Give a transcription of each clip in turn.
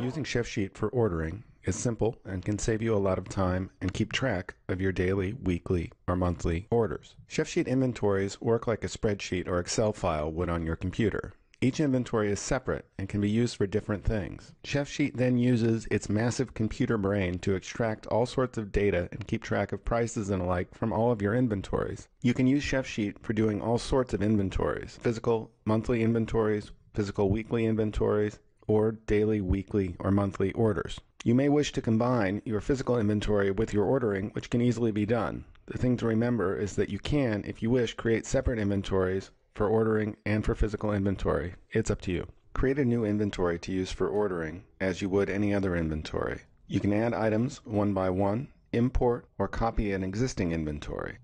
Using Chefsheet for ordering is simple and can save you a lot of time and keep track of your daily, weekly, or monthly orders. Chefsheet inventories work like a spreadsheet or Excel file would on your computer. Each inventory is separate and can be used for different things. Chefsheet then uses its massive computer brain to extract all sorts of data and keep track of prices and alike from all of your inventories. You can use Chefsheet for doing all sorts of inventories: physical monthly inventories, physical weekly inventories, or daily, weekly, or monthly orders. You may wish to combine your physical inventory with your ordering, which can easily be done. The thing to remember is that you can, if you wish, create separate inventories for ordering and for physical inventory. It's up to you. Create a new inventory to use for ordering as you would any other inventory. You can add items one by one, import, or copy an existing inventory.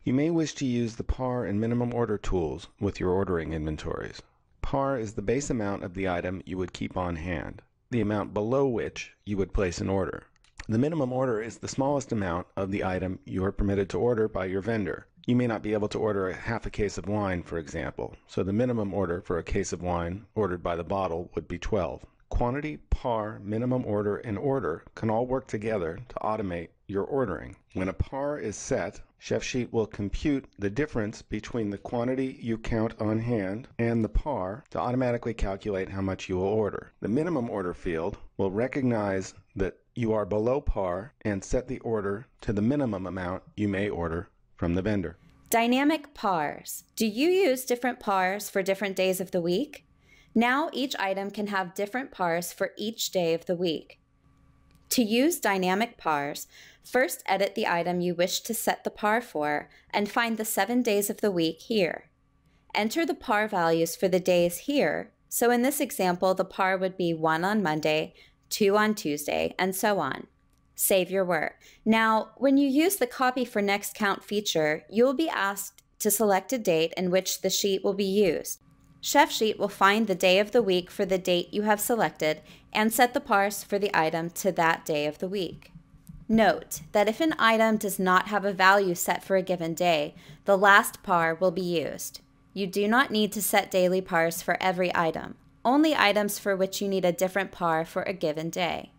You may wish to use the par and minimum order tools with your ordering inventories. Par is the base amount of the item you would keep on hand, the amount below which you would place an order. The minimum order is the smallest amount of the item you are permitted to order by your vendor. You may not be able to order half a case of wine, for example, so the minimum order for a case of wine ordered by the bottle would be 12. Quantity, par, minimum order, and order can all work together to automate your ordering. When a par is set, Chefsheet will compute the difference between the quantity you count on hand and the par to automatically calculate how much you will order. The minimum order field will recognize that you are below par and set the order to the minimum amount you may order from the vendor. Dynamic pars. Do you use different pars for different days of the week? Now each item can have different pars for each day of the week. To use dynamic pars, first edit the item you wish to set the par for and find the 7 days of the week here. Enter the par values for the days here, so in this example the par would be 1 on Monday, 2 on Tuesday, and so on. Save your work. Now, when you use the Copy for Next Count feature, you will be asked to select a date in which the sheet will be used. Chefsheet will find the day of the week for the date you have selected and set the pars for the item to that day of the week. Note that if an item does not have a value set for a given day, the last par will be used. You do not need to set daily pars for every item, only items for which you need a different par for a given day.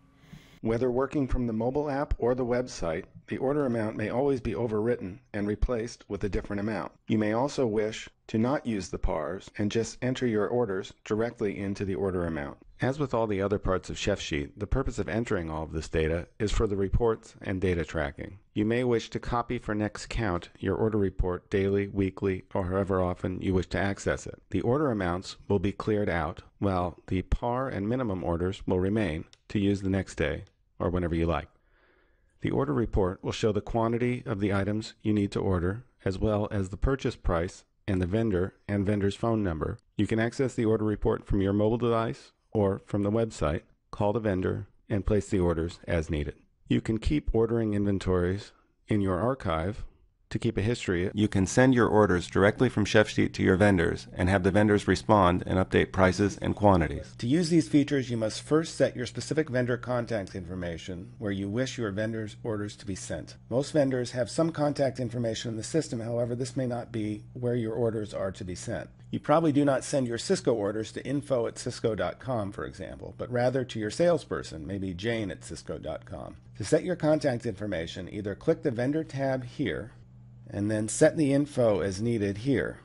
Whether working from the mobile app or the website, the order amount may always be overwritten and replaced with a different amount. You may also wish to not use the pars and just enter your orders directly into the order amount. As with all the other parts of Chefsheet, the purpose of entering all of this data is for the reports and data tracking. You may wish to copy for next count your order report daily, weekly, or however often you wish to access it. The order amounts will be cleared out, while the par and minimum orders will remain to use the next day or whenever you like. The order report will show the quantity of the items you need to order, as well as the purchase price and the vendor and vendor's phone number. You can access the order report from your mobile device or from the website, call the vendor, and place the orders as needed. You can keep ordering inventories in your archive. To keep a history, you can send your orders directly from Chefsheet to your vendors and have the vendors respond and update prices and quantities. To use these features, you must first set your specific vendor contact information where you wish your vendor's orders to be sent. Most vendors have some contact information in the system, however, this may not be where your orders are to be sent. You probably do not send your Cisco orders to info@cisco.com, for example, but rather to your salesperson, maybe Jane@cisco.com. To set your contact information, either click the Vendor tab here, and then set the info as needed here.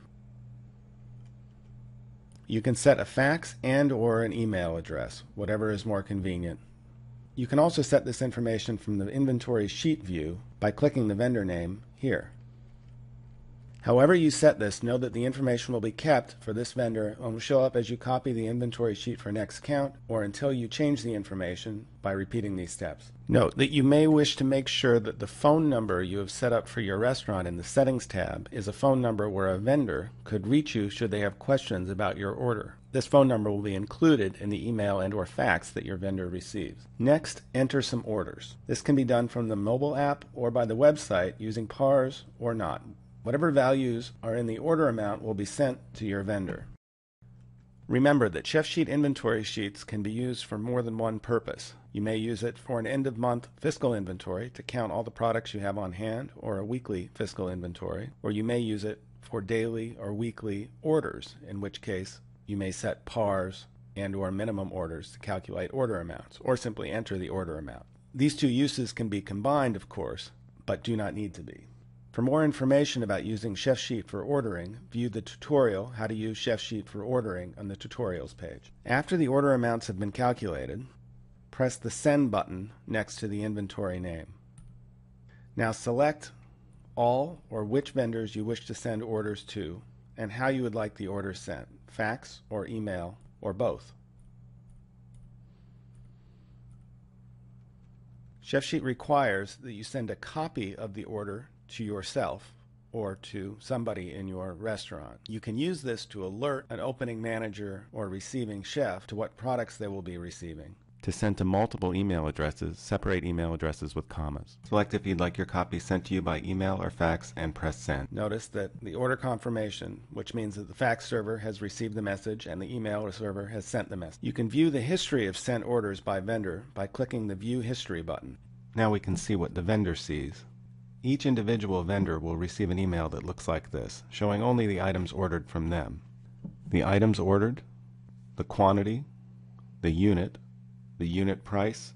You can set a fax and/or an email address, whatever is more convenient. You can also set this information from the inventory sheet view by clicking the vendor name here. However you set this, know that the information will be kept for this vendor and will show up as you copy the inventory sheet for next count or until you change the information by repeating these steps. Note that you may wish to make sure that the phone number you have set up for your restaurant in the Settings tab is a phone number where a vendor could reach you should they have questions about your order. This phone number will be included in the email and/or fax that your vendor receives. Next, enter some orders. This can be done from the mobile app or by the website using pars or not. Whatever values are in the order amount will be sent to your vendor. Remember that Chefsheet inventory sheets can be used for more than one purpose. You may use it for an end-of-month fiscal inventory to count all the products you have on hand, or a weekly fiscal inventory, or you may use it for daily or weekly orders, in which case you may set PARs and/or minimum orders to calculate order amounts, or simply enter the order amount. These two uses can be combined, of course, but do not need to be. For more information about using Chefsheet for ordering, view the tutorial How to Use Chefsheet for Ordering on the Tutorials page. After the order amounts have been calculated, press the Send button next to the inventory name. Now select all or which vendors you wish to send orders to and how you would like the orders sent, fax or email or both. Chefsheet requires that you send a copy of the order to yourself or to somebody in your restaurant. You can use this to alert an opening manager or receiving chef to what products they will be receiving. To send to multiple email addresses, separate email addresses with commas. Select if you'd like your copy sent to you by email or fax and press send. Notice that the order confirmation, which means that the fax server has received the message and the email server has sent the message. You can view the history of sent orders by vendor by clicking the View History button. Now we can see what the vendor sees. Each individual vendor will receive an email that looks like this, showing only the items ordered from them. The items ordered, the quantity, the unit price,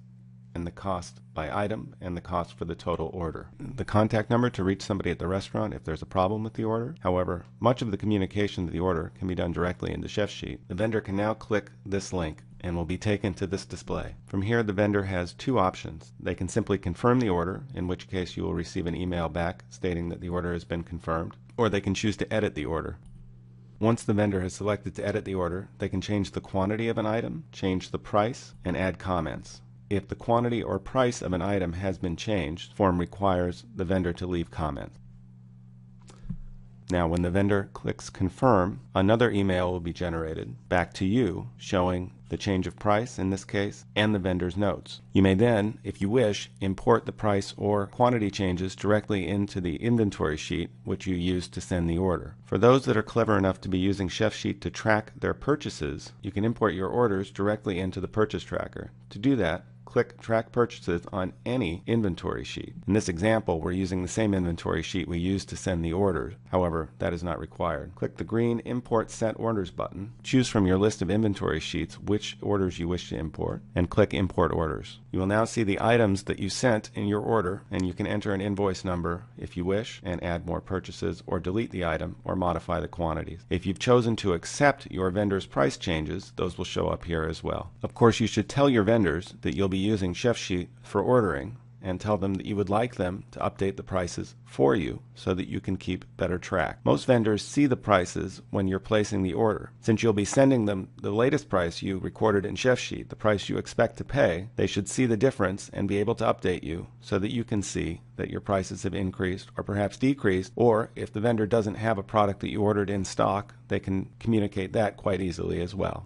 and the cost by item, and the cost for the total order. The contact number to reach somebody at the restaurant if there's a problem with the order. However, much of the communication to the order can be done directly into Chefsheet. The vendor can now click this link and will be taken to this display. From here, the vendor has two options. They can simply confirm the order, in which case you will receive an email back stating that the order has been confirmed, or they can choose to edit the order. Once the vendor has selected to edit the order, they can change the quantity of an item, change the price, and add comments. If the quantity or price of an item has been changed, the form requires the vendor to leave comments. Now, when the vendor clicks confirm, another email will be generated back to you showing the change of price in this case and the vendor's notes. You may then, if you wish, import the price or quantity changes directly into the inventory sheet which you used to send the order. For those that are clever enough to be using Chefsheet to track their purchases, you can import your orders directly into the purchase tracker. To do that, click Track Purchases on any inventory sheet. In this example, we're using the same inventory sheet we used to send the orders. However, that is not required. Click the green Import Sent Orders button. Choose from your list of inventory sheets which orders you wish to import, and click Import Orders. You will now see the items that you sent in your order, and you can enter an invoice number if you wish, and add more purchases, or delete the item, or modify the quantities. If you've chosen to accept your vendor's price changes, those will show up here as well. Of course, you should tell your vendors that you'll be using Chefsheet for ordering, and tell them that you would like them to update the prices for you so that you can keep better track. Most vendors see the prices when you're placing the order. Since you'll be sending them the latest price you recorded in Chefsheet, the price you expect to pay, they should see the difference and be able to update you so that you can see that your prices have increased or perhaps decreased, or if the vendor doesn't have a product that you ordered in stock, they can communicate that quite easily as well.